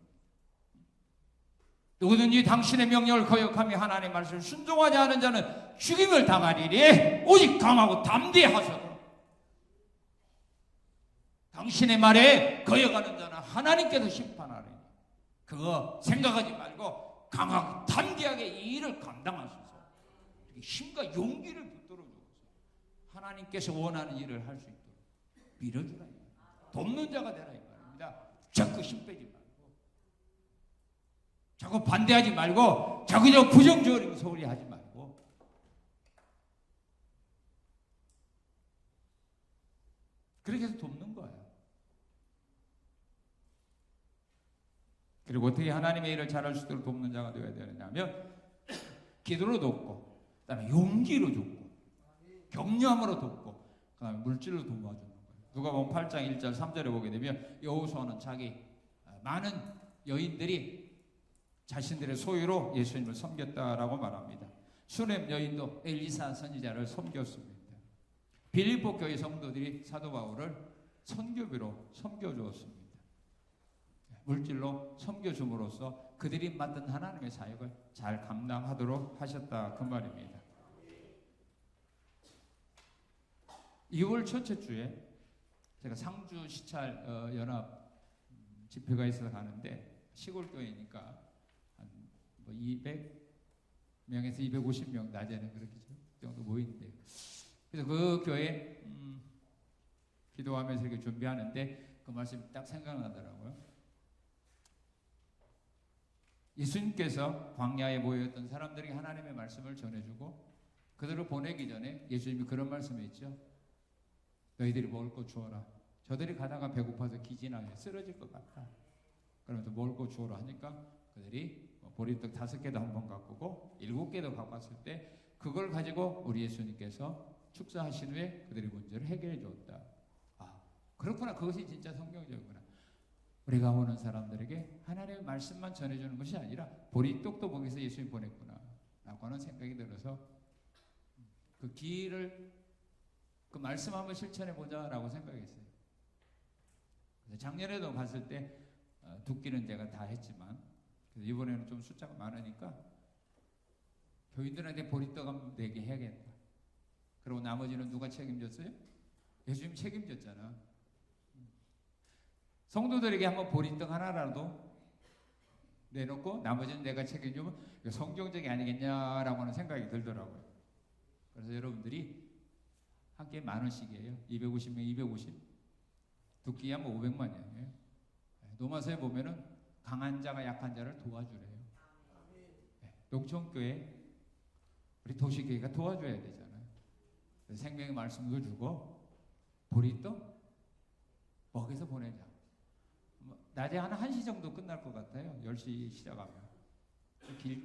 누구든지 당신의 명령을 거역하며 하나님의 말씀을 순종하지 않은 자는 죽임을 당하리니 오직 강하고 담대하소서. 당신의 말에 거역하는 자는 하나님께서 심판하리니 그거 생각하지 말고 강하고 담대하게 이 일을 감당하소서. 힘과 용기를 붙들어 주어서 하나님께서 원하는 일을 할 수 있도록 밀어주라. 돕는 자가 되라 이 말입니다. 자꾸 힘 빼지 말고, 자꾸 반대하지 말고, 자꾸 저 부정적인 소리 하지 말고. 그렇게 해서 돕는 거예요. 그리고 어떻게 하나님의 일을 잘할 수 있도록 돕는 자가 되어야 되느냐면 기도로 돕고, 그다음에 용기로 돕고, 격려함으로 돕고, 그다음에 물질로 도와주는 거예요. 누가복음 8장 1절 3절에 보게 되면 여호수아는 자기 많은 여인들이 자신들의 소유로 예수님을 섬겼다라고 말합니다. 수넴 여인도 엘리사 선지자를 섬겼습니다. 빌립보 교회 성도들이 사도 바울을 선교비로 섬겨주었습니다. 물질로 섬겨줌으로써 그들이 맡은 하나님의 사역을 잘 감당하도록 하셨다 그 말입니다. 2월 첫째 주에 제가 상주 시찰 연합 집회가 있어서 가는데 시골 교회니까 한 200명에서 250명 낮에는 그렇게 정도 모이는데, 그래서 그 교회 기도하면서 이렇게 준비하는데 그 말씀이 딱 생각나더라고요. 예수님께서 광야에 모여있던 사람들에게 하나님의 말씀을 전해주고 그들을 보내기 전에 예수님이 그런 말씀을 했죠. 너희들이 먹을 거 주어라. 저들이 가다가 배고파서 기진하게 쓰러질 것 같다. 그러면서 먹을 거 주어라 하니까 그들이 보리떡 5개도 한번 갖고 오고 7개도 갖고 왔을 때 그걸 가지고 우리 예수님께서 축사하신 후에 그들의 문제를 해결해 줬다. 아, 그렇구나. 그것이 진짜 성경적이구나. 우리가 오는 사람들에게 하나님의 말씀만 전해주는 것이 아니라 보리떡도 거기서 예수님이 보냈구나 라고 하는 생각이 들어서 그 길을 그 말씀 한번 실천해 보자라고 생각했어요. 작년에도 갔을 때 2끼는 제가 다 했지만 이번에는 좀 숫자가 많으니까 교인들한테 보리떡 한번 4개 해야겠다. 그리고 나머지는 누가 책임졌어요? 예수님 책임졌잖아. 성도들에게 한번 보리떡 하나라도 내놓고 나머지는 내가 책임지면 성경적이 아니겠냐라고 하는 생각이 들더라고요. 그래서 여러분들이 한 끼에 10,000원씩이에요. 250명 250. 2끼에 하면 500만이에요. 노마서에 보면은 강한 자가 약한 자를 도와주래요. 농촌교회 우리 도시교회가 도와줘야 되잖아요. 생명의 말씀도 주고 보리떡 먹여서 보내자. 낮에 한 1시 정도 끝날 것 같아요. 10시 시작하면.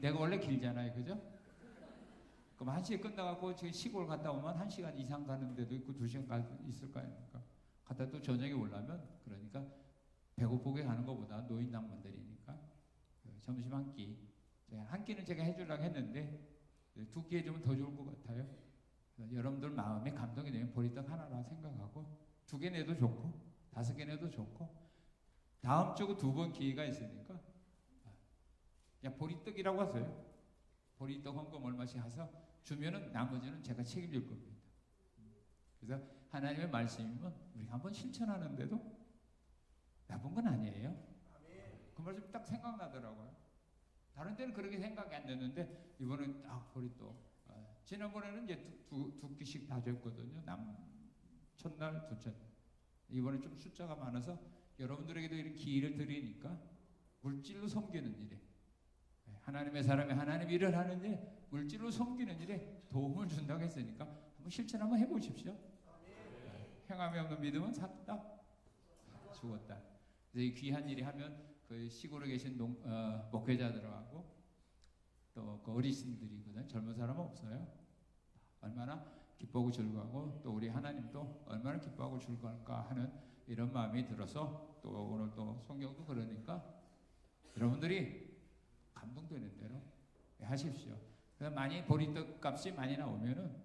내가 원래 길잖아요. 그죠? 그럼 1시에 끝나갖고 지금 시골 갔다 오면 1시간 이상 가는 데도 있고 2시간 있을 거 아닙니까? 갔다 또 저녁에 오려면 그러니까 배고프게 가는 것보다 노인 낭만들이니까 점심 한 끼는 제가 해주려고 했는데 2끼 해주면 더 좋을 것 같아요. 여러분들 마음에 감동이 되면 보리떡 하나라 생각하고 2개 내도 좋고 5개 내도 좋고 다음 주고 2번 기회가 있으니까 그냥 보리떡이라고 하세요. 보리떡 헌금 얼마씩 해서 주면은 나머지는 제가 책임질 겁니다. 그래서 하나님의 말씀이면 우리가 한번 실천하는데도 나쁜 건 아니에요. 그 말씀 딱 생각나더라고요. 다른 때는 그렇게 생각이 안 됐는데 이번엔 딱 보리떡. 지난번에는 이제 두 끼씩 다 줬거든요. 첫날, 둘째 날. 이번에 좀 숫자가 많아서 여러분들에게도 이런 기회를 드리니까 물질로 섬기는 일에 하나님의 사람이 하나님 일을 하는데 물질로 섬기는 일에 도움을 준다고 했으니까 한번 실천 한번 해보십시오. 행함이 없는 믿음은 샀다 죽었다. 그래서 이 귀한 일이 하면 그 시골에 계신 목회자들하고 또 그 어르신들이거든. 젊은 사람은 없어요. 얼마나 기뻐하고 즐거워하고 또 우리 하나님도 얼마나 기뻐하고 즐거울까 하는 이런 마음이 들어서 또 오늘 또 성경도 그러니까 여러분들이 감동되는 대로 하십시오. 그래서 많이 보리떡 값이 많이 나오면은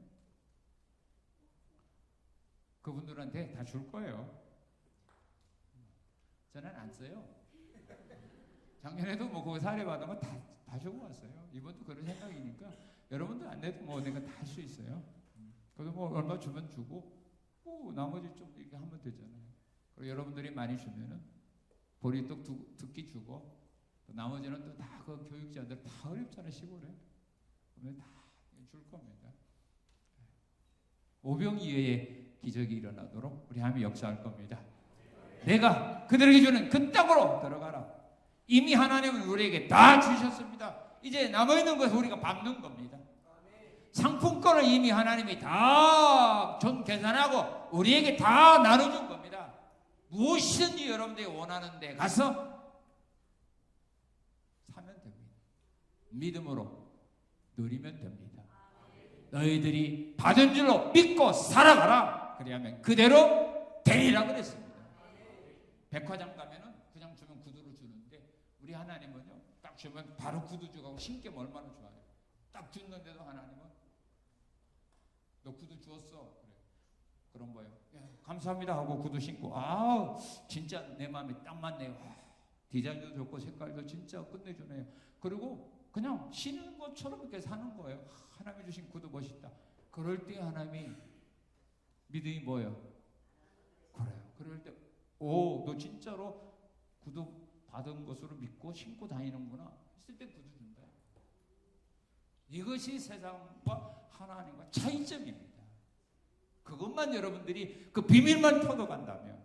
그분들한테 다 줄 거예요. 저는 안 써요. 작년에도 뭐 그거 사례 받은 거 다 주고 왔어요. 이번도 그런 생각이니까 여러분들 안 내도 뭐 내가 다 할 수 있어요. 그래서 뭐 얼마 주면 주고 나머지 좀 이렇게 하면 되잖아요. 그리고 여러분들이 많이 주면은 보리떡 2끼 주고 또 나머지는 또 다 그 교육자들 다 어렵잖아요. 시골에 그러면 다 줄 겁니다. 오병 이외에 기적이 일어나도록 우리 하나님이 역사할 겁니다. 내가 그들에게 주는 그 땅으로 들어가라. 이미 하나님은 우리에게 다 주셨습니다. 이제 남아있는 것을 우리가 받는 겁니다. 상품권을 이미 하나님이 다 전 계산하고 우리에게 다 나눠준 겁니다. 무엇이든지 여러분들이 원하는 데 가서 사면 됩니다. 믿음으로 누리면 됩니다. 너희들이 받은 줄로 믿고 살아가라. 그리하면 그대로 되리라 그랬습니다. 백화점 가면은 그냥 주면 구두로 주는데 우리 하나님은요 딱 주면 바로 구두 주고 신기면 얼마나 좋아요. 딱 줬는데도 하나님은 너 구두 주었어. 그래. 그런 거예요. 감사합니다 하고 구두 신고 진짜 내 마음에 딱 맞네요. 디자인도 좋고 색깔도 진짜 끝내주네요. 그리고 그냥 신는 것처럼 이렇게 사는 거예요. 하나님이 주신 구두 멋있다. 그럴 때 하나님이 믿음이 뭐예요? 그래요. 그럴 때 너 진짜로 구두 받은 것으로 믿고 신고 다니는구나 했을 때 구두 준다. 이것이 세상과 하나님과 차이점입니다. 그것만 여러분들이 그 비밀만 터득한다면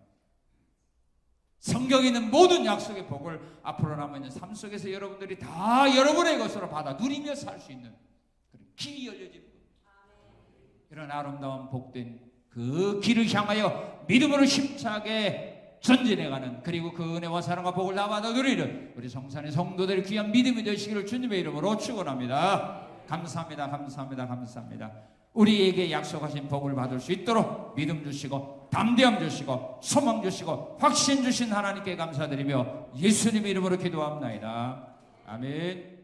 성경에 있는 모든 약속의 복을 앞으로 남아있는 삶 속에서 여러분들이 다 여러분의 것으로 받아 누리며 살 수 있는 그런 길이 열려지는 겁니다. 이런 아름다운 복된 그 길을 향하여 믿음으로 힘차게 전진해가는, 그리고 그 은혜와 사랑과 복을 다 받아 누리는 우리 성산의 성도들의 귀한 믿음이 되시기를 주님의 이름으로 축원합니다. 감사합니다. 감사합니다. 감사합니다. 우리에게 약속하신 복을 받을 수 있도록 믿음 주시고 담대함 주시고 소망 주시고 확신 주신 하나님께 감사드리며 예수님의 이름으로 기도합나이다. 아멘.